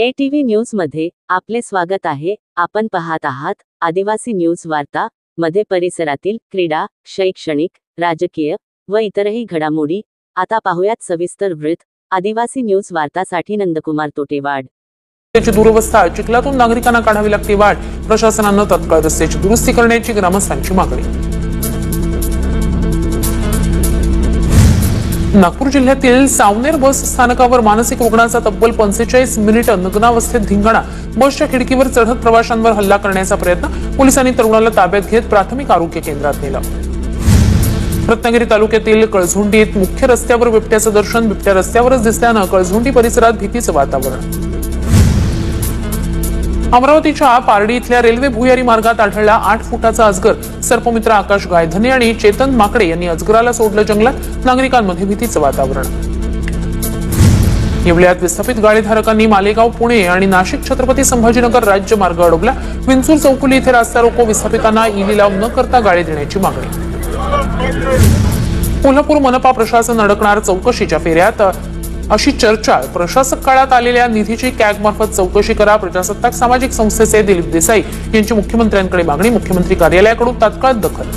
ATV news मध्ये आपले स्वागत आहे। आपण पाहत आहात आदिवासी न्यूज वार्ता मध्ये परिसरातील क्रीडा, शैक्षणिक, राजकीय व इतरही घडामोडी। आता पाहूयात सविस्तर वृत्त। आदिवासी न्यूज वार्तासाठी नंदकुमार तोटेवाड। रस्त्याची दुरवस्था, चिखलातून नागरिकांना काढावी लागते वाट। प्रशासनाने तत्काळ रस्त्याची दुरुस्ती करण्याची ग्रामस्थांची मागणी। नागपूर जिल्ह्यातील सावनेर बस स्थानकावर मानसिक रुग्णाचा तब्बल 45 मिनिटे नग्नावस्थेत धिंगाणा। बसच्या खिडकीवर चढत प्रवाशांवर हल्ला करण्याचा प्रयत्न। पोलिसांनी तरुणाला ताब्यात घेत प्राथमिक आरोग्य केंद्रात नेलं। रत्नागिरी तालुक्यातील कळझुंडीत मुख्य रस्त्यावर बिबट्याचं दर्शन। बिबट्या रस्त्यावरच दिसल्यानं कळझुंडी परिसरात भीतीचं वातावरण। अमरावतीच्या पारडी इथल्या रेल्वे भुयारी मार्गात आढळला 8 फुटाचा अजगर। सर्पमित्र आकाश गायधने आणि चेतन माकडे यांनी अजगराला सोडलं जंगलात। नागरिकांमध्ये भीतीचं वातावरण। येवल्यात विस्थापित गाडीधारकांनी मालेगाव, पुणे आणि नाशिक छत्रपती संभाजीनगर राज्य मार्ग अडवला। विंचूर चौफुली इथे रास्ता रोको। विस्थापितांना ई-लिलाव न करता गाडी देण्याची मागणी। कोल्हापूर मनपा प्रशासन अडकणार चौकशीच्या फेऱ्यात, अशी चर्चा। प्रशासक काळात आलेल्या निधीची कॅग मार्फत चौकशी करा। प्रजासत्ताक सामाजिक संस्थेचे दिलीप देसाई यांची मुख्यमंत्र्यांकडे मागणी। मुख्यमंत्री कार्यालयाकडून तात्काळ दखल।